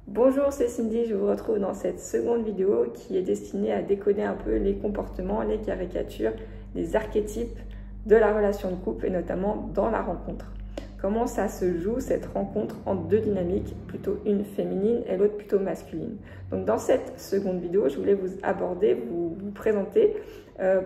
Bonjour, c'est Cindy, je vous retrouve dans cette seconde vidéo qui est destinée à décoder un peu les comportements, les caricatures, les archétypes de la relation de couple et notamment dans la rencontre. Comment ça se joue cette rencontre entre deux dynamiques, plutôt une féminine et l'autre plutôt masculine. Donc dans cette seconde vidéo, je voulais vous aborder, vous présenter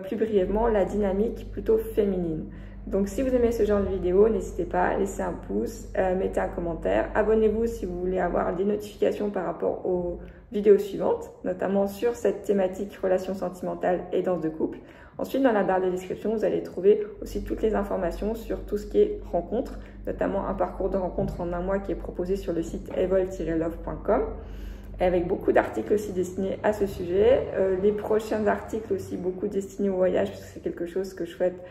plus brièvement la dynamique plutôt féminine. Donc si vous aimez ce genre de vidéo, n'hésitez pas à laisser un pouce, mettez un commentaire, abonnez-vous si vous voulez avoir des notifications par rapport aux vidéos suivantes, notamment sur cette thématique relations sentimentales et danse de couple. Ensuite, dans la barre de description, vous allez trouver aussi toutes les informations sur tout ce qui est rencontre, notamment un parcours de rencontre en un mois qui est proposé sur le site evol-love.com, avec beaucoup d'articles aussi destinés à ce sujet. Les prochains articles aussi beaucoup destinés au voyage, parce que c'est quelque chose que je souhaite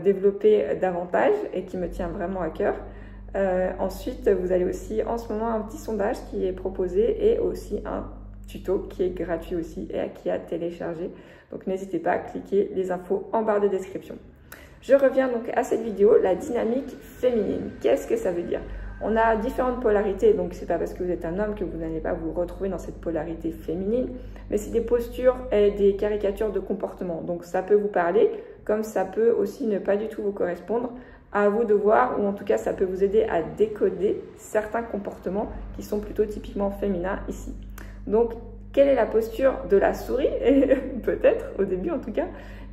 développer davantage et qui me tient vraiment à cœur. Ensuite, vous allez aussi en ce moment un petit sondage qui est proposé et aussi un tuto qui est gratuit aussi et qui est à télécharger. Donc n'hésitez pas à cliquer les infos en barre de description. Je reviens donc à cette vidéo, la dynamique féminine. Qu'est-ce que ça veut dire? On a différentes polarités, donc c'est pas parce que vous êtes un homme que vous n'allez pas vous retrouver dans cette polarité féminine, mais c'est des postures et des caricatures de comportement. Donc ça peut vous parler, comme ça peut aussi ne pas du tout vous correspondre. À vous de voir, ou en tout cas ça peut vous aider à décoder certains comportements qui sont plutôt typiquement féminins ici. Donc quelle est la posture de la souris, peut-être au début en tout cas,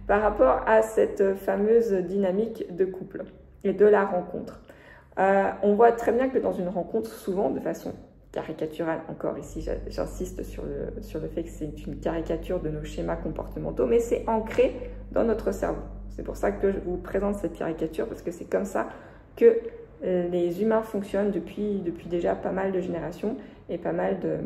par rapport à cette fameuse dynamique de couple et de la rencontre? On voit très bien que dans une rencontre, souvent de façon caricaturale, encore ici j'insiste sur le fait que c'est une caricature de nos schémas comportementaux, mais c'est ancré dans notre cerveau. C'est pour ça que je vous présente cette caricature, parce que c'est comme ça que les humains fonctionnent depuis déjà pas mal de générations et pas mal de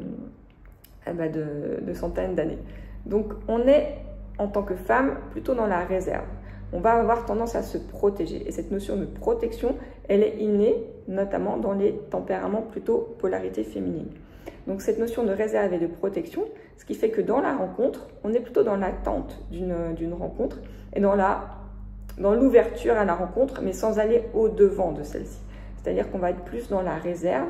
centaines d'années. Donc on est, en tant que femme, plutôt dans la réserve. On va avoir tendance à se protéger. Et cette notion de protection, elle est innée, notamment dans les tempéraments plutôt polarité féminine. Donc cette notion de réserve et de protection, ce qui fait que dans la rencontre, on est plutôt dans l'attente d'une rencontre et dans l'ouverture à la rencontre, mais sans aller au-devant de celle-ci. C'est-à-dire qu'on va être plus dans la réserve,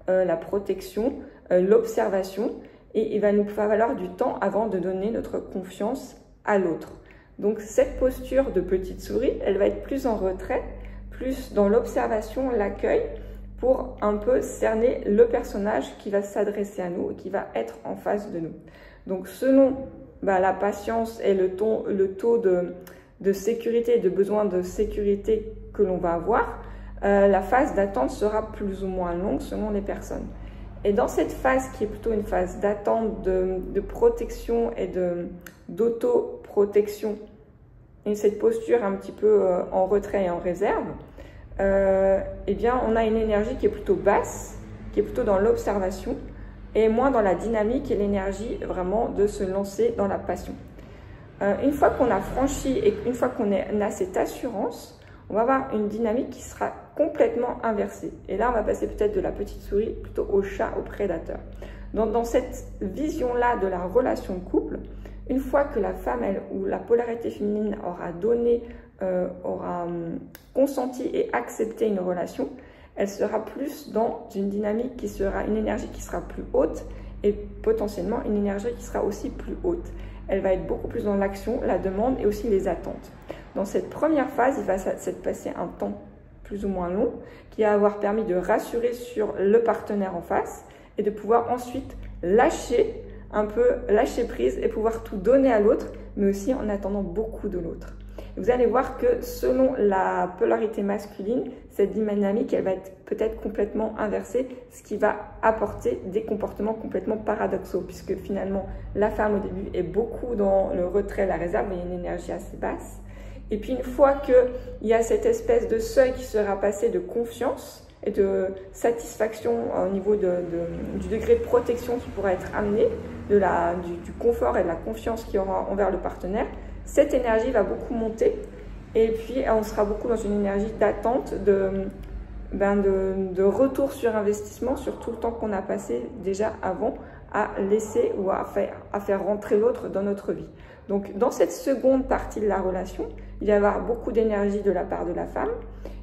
la protection, l'observation, et il va nous falloir du temps avant de donner notre confiance à l'autre. Donc cette posture de petite souris, elle va être plus en retrait, plus dans l'observation, l'accueil, pour un peu cerner le personnage qui va s'adresser à nous et qui va être en face de nous. Donc selon la patience et le taux de sécurité, de besoin de sécurité que l'on va avoir, la phase d'attente sera plus ou moins longue selon les personnes. Et dans cette phase qui est plutôt une phase d'attente, de protection et d'auto-protection, et cette posture un petit peu en retrait et en réserve, eh bien on a une énergie qui est plutôt basse, qui est plutôt dans l'observation, et moins dans la dynamique et l'énergie vraiment de se lancer dans la passion. Une fois qu'on a franchi et une fois qu'on a cette assurance, on va avoir une dynamique qui sera complètement inversée. Et là, on va passer peut-être de la petite souris plutôt au chat, au prédateur. Dans cette vision-là de la relation de couple, une fois que la femme, elle, ou la polarité féminine aura aura consenti et accepté une relation, elle sera plus dans une dynamique qui sera une énergie qui sera plus haute et potentiellement une énergie qui sera aussi plus haute. Elle va être beaucoup plus dans l'action, la demande et aussi les attentes. Dans cette première phase, il va s'être passé un temps plus ou moins long qui va avoir permis de rassurer sur le partenaire en face et de pouvoir ensuite lâcher prise et pouvoir tout donner à l'autre, mais aussi en attendant beaucoup de l'autre. Vous allez voir que selon la polarité masculine, cette dynamique, elle va être peut-être complètement inversée, ce qui va apporter des comportements complètement paradoxaux, puisque finalement, la femme au début est beaucoup dans le retrait, la réserve, il y a une énergie assez basse. Et puis une fois qu'il y a cette espèce de seuil qui sera passé de confiance et de satisfaction au niveau du degré de protection qui pourra être amené, du confort et de la confiance qu'il y aura envers le partenaire, cette énergie va beaucoup monter et puis on sera beaucoup dans une énergie d'attente, de retour sur investissement sur tout le temps qu'on a passé déjà avant à laisser ou à faire rentrer l'autre dans notre vie. Donc dans cette seconde partie de la relation, il va y avoir beaucoup d'énergie de la part de la femme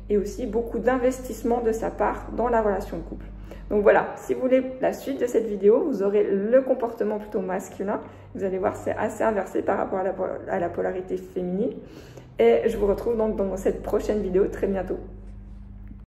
et aussi beaucoup d'investissement de sa part dans la relation de couple. Donc voilà, si vous voulez la suite de cette vidéo, vous aurez le comportement plutôt masculin. Vous allez voir, c'est assez inversé par rapport à la polarité féminine. Et je vous retrouve donc dans cette prochaine vidéo très bientôt.